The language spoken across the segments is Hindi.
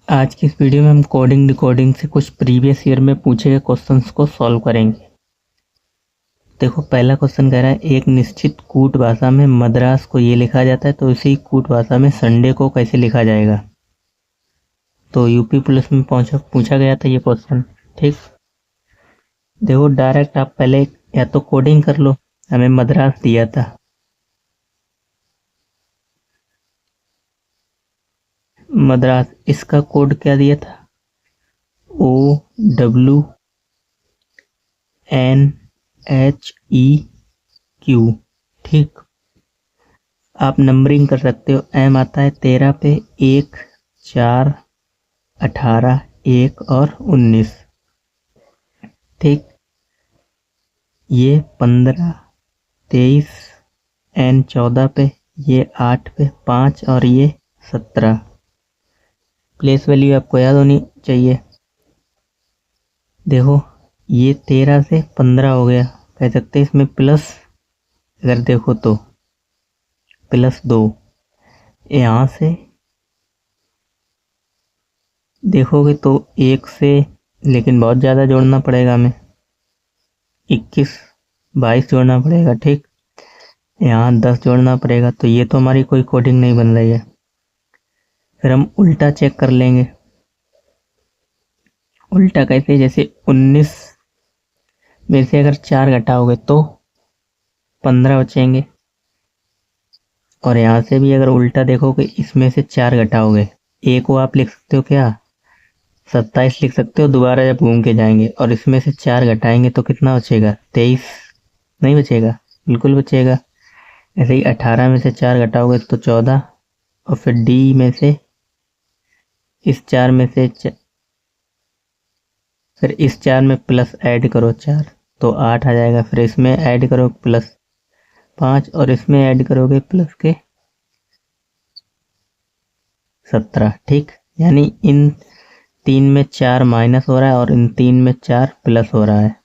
आज की इस वीडियो में हम कोडिंग डिकोडिंग से कुछ प्रीवियस ईयर में पूछे गए क्वेश्चंस को सॉल्व करेंगे। देखो, पहला क्वेश्चन कह रहा है एक निश्चित कूट भाषा में मद्रास को ये लिखा जाता है, तो इसी कूट भाषा में संडे को कैसे लिखा जाएगा। तो यूपी पुलिस में पूछा गया था ये क्वेश्चन। ठीक, देखो डायरेक्ट आप पहले या तो कोडिंग कर लो। हमें मद्रास दिया था, मद्रास, इसका कोड क्या दिया था, OWNHEQ। ठीक, आप नंबरिंग कर सकते हो। एम आता है 13 पे, 1, 4, 18, 1 और 19। ठीक, ये 15, 23, N 14 पे, ये 8 पे, 5 और ये 17। प्लेस वैल्यू आपको याद होनी चाहिए। देखो, ये 13 से 15 हो गया, कह सकते हैं इसमें प्लस, अगर देखो तो +2। यहाँ से देखोगे तो 1 से, लेकिन बहुत ज़्यादा जोड़ना पड़ेगा हमें, 21, 22 जोड़ना पड़ेगा। ठीक, यहाँ 10 जोड़ना पड़ेगा। तो ये तो हमारी कोई कोडिंग नहीं बन रही है। फिर हम उल्टा चेक कर लेंगे। उल्टा कैसे, जैसे 19 में से अगर 4 घटाओगे तो 15 बचेंगे, और यहाँ से भी अगर उल्टा देखोगे, इसमें से 4 घटाओगे, ए को आप लिख सकते हो क्या, 27 लिख सकते हो दोबारा जब घूम के जाएंगे, और इसमें से 4 घटाएंगे तो कितना बचेगा, 23। नहीं बचेगा, बिल्कुल बचेगा। ऐसे ही 18 में से 4 घटाओगे तो 14, और फिर डी में से इस 4 में से फिर इस 4 में प्लस ऐड करो 4 तो 8 आ जाएगा। फिर इसमें ऐड करो +5 और इसमें ऐड करोगे प्लस के 17। ठीक, यानी इन 3 में 4 माइनस हो रहा है और इन 3 में 4 प्लस हो रहा है।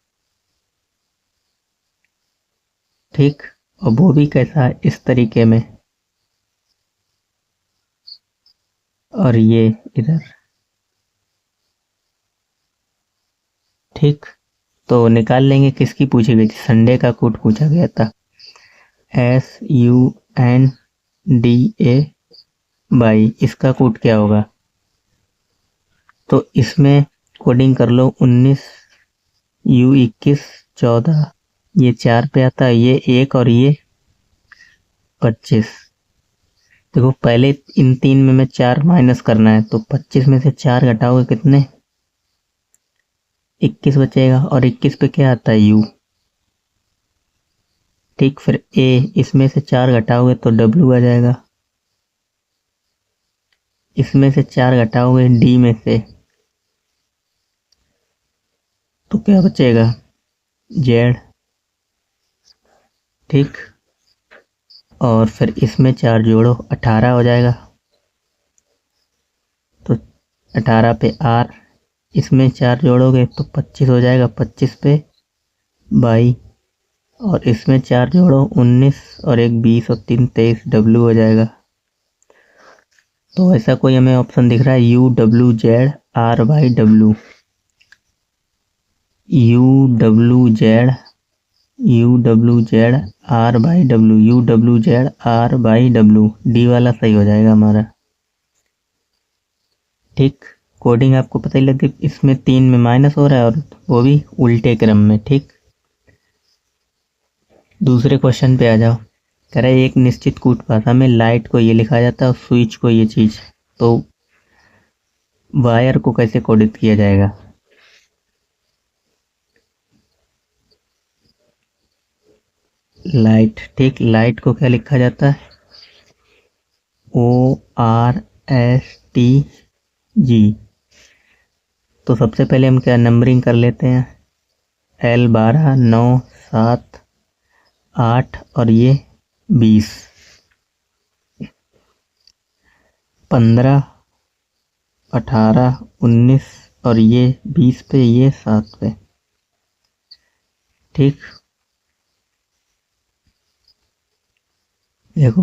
ठीक, और वो भी कैसा है, इस तरीके में, और ये इधर। ठीक, तो निकाल लेंगे किसकी पूछी गई थी, संडे का कोड पूछा गया था, SUNDA इसका कोड क्या होगा। तो इसमें कोडिंग कर लो, 19 U 21 14, ये 4 पे आता है, ये 1 और ये 25। देखो, पहले इन 3 में 4 माइनस करना है, तो 25 में से 4 घटाओगे कितने, 21 बचेगा, और 21 पे क्या आता है, U। ठीक, फिर A, इसमें से 4 घटाओगे तो W आ जाएगा, इसमें से 4 घटाओगे D में से तो क्या बचेगा, Z। ठीक, और फिर इसमें 4 जोड़ो, 18 हो जाएगा, तो 18 पे R, इसमें 4 जोड़ोगे तो 25 हो जाएगा, 25 पे 22, और इसमें 4 जोड़ो 19, और एक 20 और 3 23, W हो जाएगा। तो ऐसा कोई हमें ऑप्शन दिख रहा है, UWZ RYW, UWZ डी वाला सही हो जाएगा हमारा। ठीक, कोडिंग आपको पता ही लग गई, इसमें 3 में माइनस हो रहा है और वो भी उल्टे क्रम में। ठीक, दूसरे क्वेश्चन पे आ जाओ। कह रहा है एक निश्चित कूट भाषा में लाइट को ये लिखा जाता है और स्विच को ये चीज, तो वायर को कैसे कोडित किया जाएगा। लाइट, ठीक, लाइट को क्या लिखा जाता है, ORSTG। तो सबसे पहले हम क्या नंबरिंग कर लेते हैं, L 12, 9, 7, 8 और ये 20, 15, 18, 19 और ये 20 पे, ये 7 पे। ठीक, देखो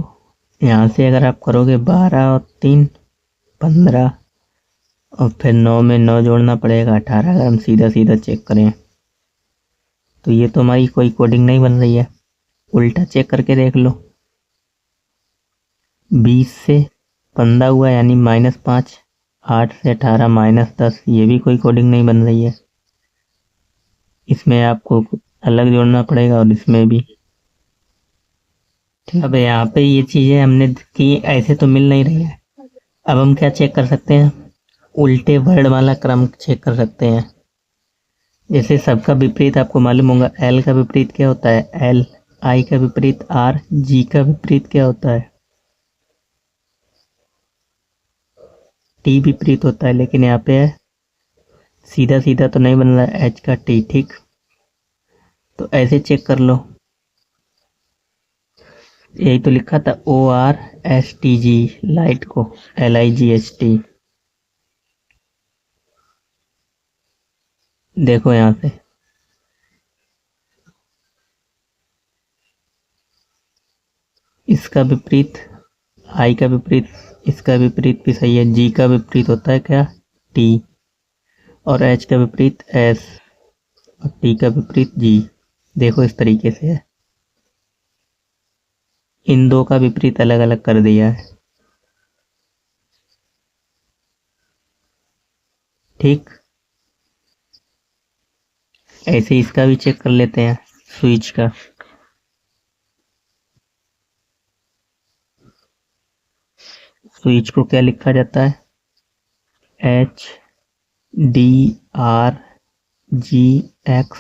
यहाँ से अगर आप करोगे 12 और 3 15, और फिर 9 में 9 जोड़ना पड़ेगा 18। अगर हम सीधा सीधा चेक करें तो ये तो हमारी कोई कोडिंग नहीं बन रही है। उल्टा चेक करके देख लो। 20 से 15 हुआ यानी -5। 8 से 18 -10, ये भी कोई कोडिंग नहीं बन रही है। इसमें आपको अलग जोड़ना पड़ेगा और इसमें भी। अब यहाँ पे ये चीजें हमने की, ऐसे तो मिल नहीं रही है। अब हम क्या चेक कर सकते हैं? उल्टे वर्ड वाला क्रम चेक कर सकते हैं। जैसे सबका विपरीत आपको मालूम होगा, एल का विपरीत क्या होता है? एल। आई का विपरीत आर। जी का विपरीत क्या होता है? टी विपरीत होता है। लेकिन यहाँ पे है सीधा सीधा तो नहीं बन रहा है एच का टी, ठीक? तो ऐसे चेक कर लो। यही तो लिखा था ORSTG, लाइट को LIGHT। देखो यहाँ से इसका विपरीत, आई का विपरीत, इसका विपरीत भी सही है। जी का विपरीत होता है क्या? टी। और एच का विपरीत एस। और टी का विपरीत जी। देखो इस तरीके से है। इन दो का विपरीत अलग अलग कर दिया है, ठीक? ऐसे इसका भी चेक कर लेते हैं, स्विच का। स्विच को क्या लिखा जाता है? HDRGX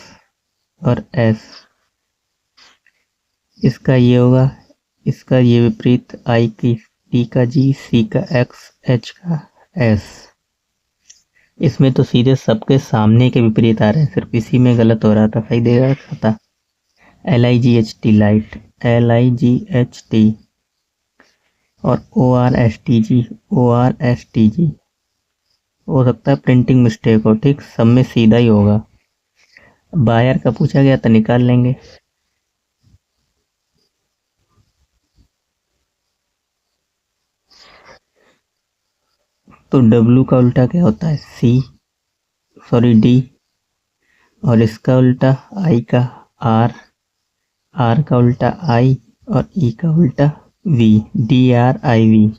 और S। इसका ये होगा, इसका ये विपरीत, आई की टी का जी, सी का एक्स, एच का एस। इसमें तो सीधे सबके सामने के विपरीत आ रहे हैं, सिर्फ इसी में गलत हो रहा था, सही दे रहा था। LIGHT, light, LIGHT। और ORSTG हो सकता है प्रिंटिंग मिस्टेक हो, ठीक? सब में सीधा ही होगा। बायर का पूछा गया तो निकाल लेंगे। तो W का उल्टा क्या होता है? D। और इसका उल्टा I का R। R का उल्टा I। और E का उल्टा V। DRIV।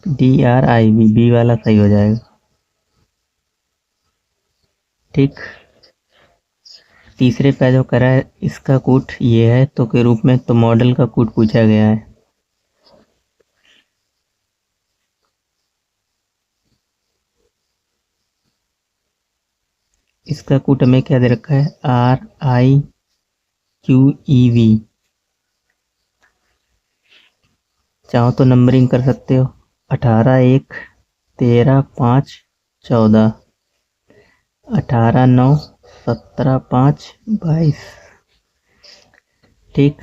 बी वाला सही हो जाएगा, ठीक? तीसरे पे जो करा है, इसका कोड ये है तो के रूप में, तो मॉडल का कोड पूछा गया है। इसका कोड हमें क्या दे रखा है? RIQEV। चाहो तो नंबरिंग कर सकते हो, 18 1 13 5 14, 18 9 17 5 22, ठीक?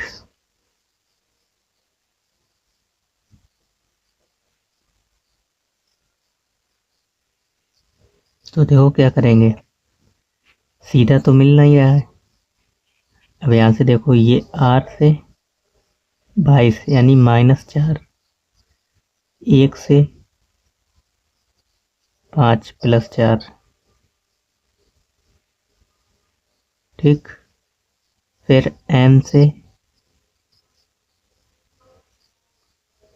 तो देखो क्या करेंगे, सीधा तो मिल नहीं रहा है। अब यहाँ से देखो, ये 8 से 22 यानी -4। 1 से 5 +4, ठीक? फिर M से,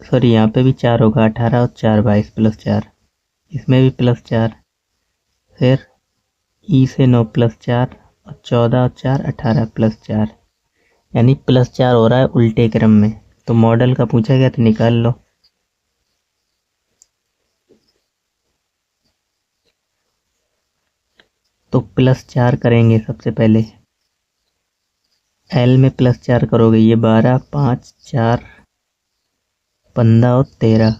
सॉरी यहाँ पे भी 4 होगा, 18 और 4 22 +4। इसमें भी +4। फिर E से 9 +4 और 14 और 4 18 +4, यानी +4 हो रहा है उल्टे क्रम में। तो मॉडल का पूछा गया तो निकाल लो। तो +4 करेंगे सबसे पहले। L में +4 करोगे, ये 12 5 4 15 और 13,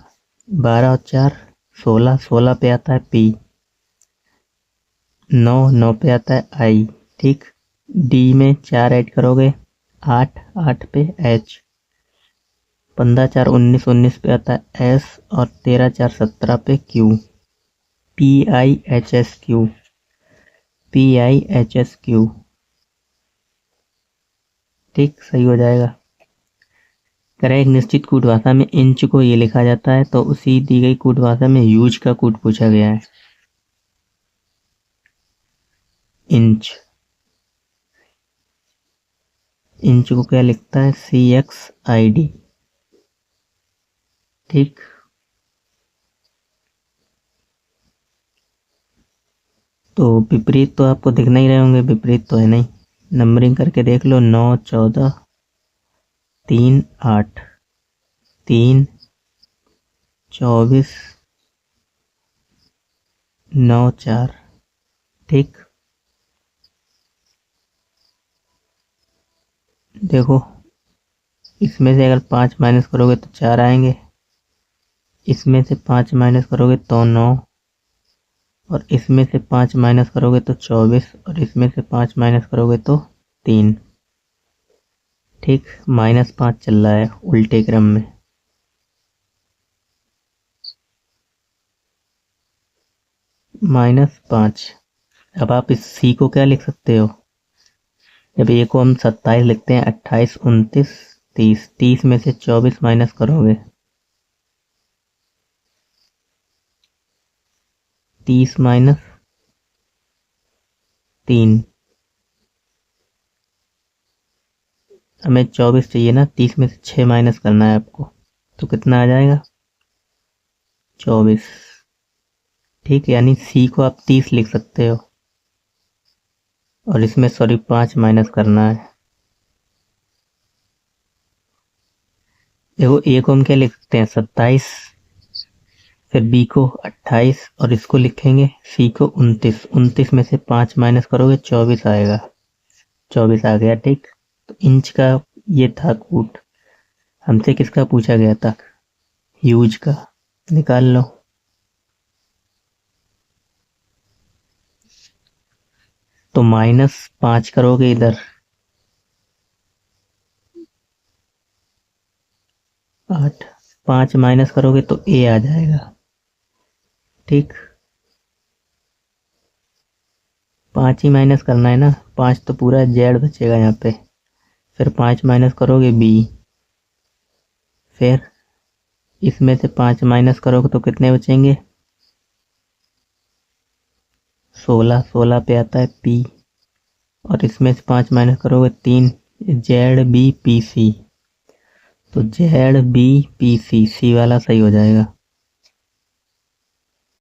12 और 4 16, 16 पे आता है P, 9 9 पे आता है I, ठीक? D में 4 ऐड करोगे, 8 8 पे H, 15 4 19, 19 पे आता है S, और 13 4 17 पे Q। PIHSQ, ठीक? सही हो जाएगा। कह रहा है एक निश्चित कूट भाषा में इंच को ये लिखा जाता है, तो उसी दी गई कूट भाषा में यूज का कूट पूछा गया है। इंच, इंच को क्या लिखता है, CXID। ठीक, तो विपरीत तो आपको दिखना ही रहे होंगे, विपरीत तो है नहीं। नंबरिंग करके देख लो, 9 14 3 8 3 24 9 4। ठीक, देखो इसमें से अगर 5 माइनस करोगे तो 4 आएंगे, इसमें से 5 माइनस करोगे तो 9, और इसमें से 5 माइनस करोगे तो 24, और इसमें से 5 माइनस करोगे तो 3। ठीक, -5 चल रहा है उल्टे क्रम में। -5। अब आप इस C को क्या लिख सकते हो, जब A को हम 27 लिखते हैं, 28 29 30, 30 में से 24 माइनस करोगे, 30 माइनस 3, हमें 24 चाहिए ना, 30 में से 6 माइनस करना है आपको, तो कितना आ जाएगा, 24। ठीक, यानी C को आप 30 लिख सकते हो, और इसमें सॉरी 5 माइनस करना है। देखो A को हम क्या लिख सकते हैं, 27, फिर B को 28, और इसको लिखेंगे C को 29, 29 में से 5 माइनस करोगे 24 आएगा, 24 आ गया। ठीक, तो इंच का ये था कूट। हमसे किसका पूछा गया था, यूज का, निकाल लो। तो -5 करोगे इधर, 8, 5 माइनस करोगे तो A आ जाएगा। ठीक, 5 ही माइनस करना है ना, 5 तो पूरा Z बचेगा यहाँ पे, फिर 5 माइनस करोगे B, फिर इसमें से 5 माइनस करोगे तो कितने बचेंगे, 16, 16 पे आता है P, और इसमें से 5 माइनस करोगे 3, ZBPC, तो ZBPC, C वाला सही हो जाएगा।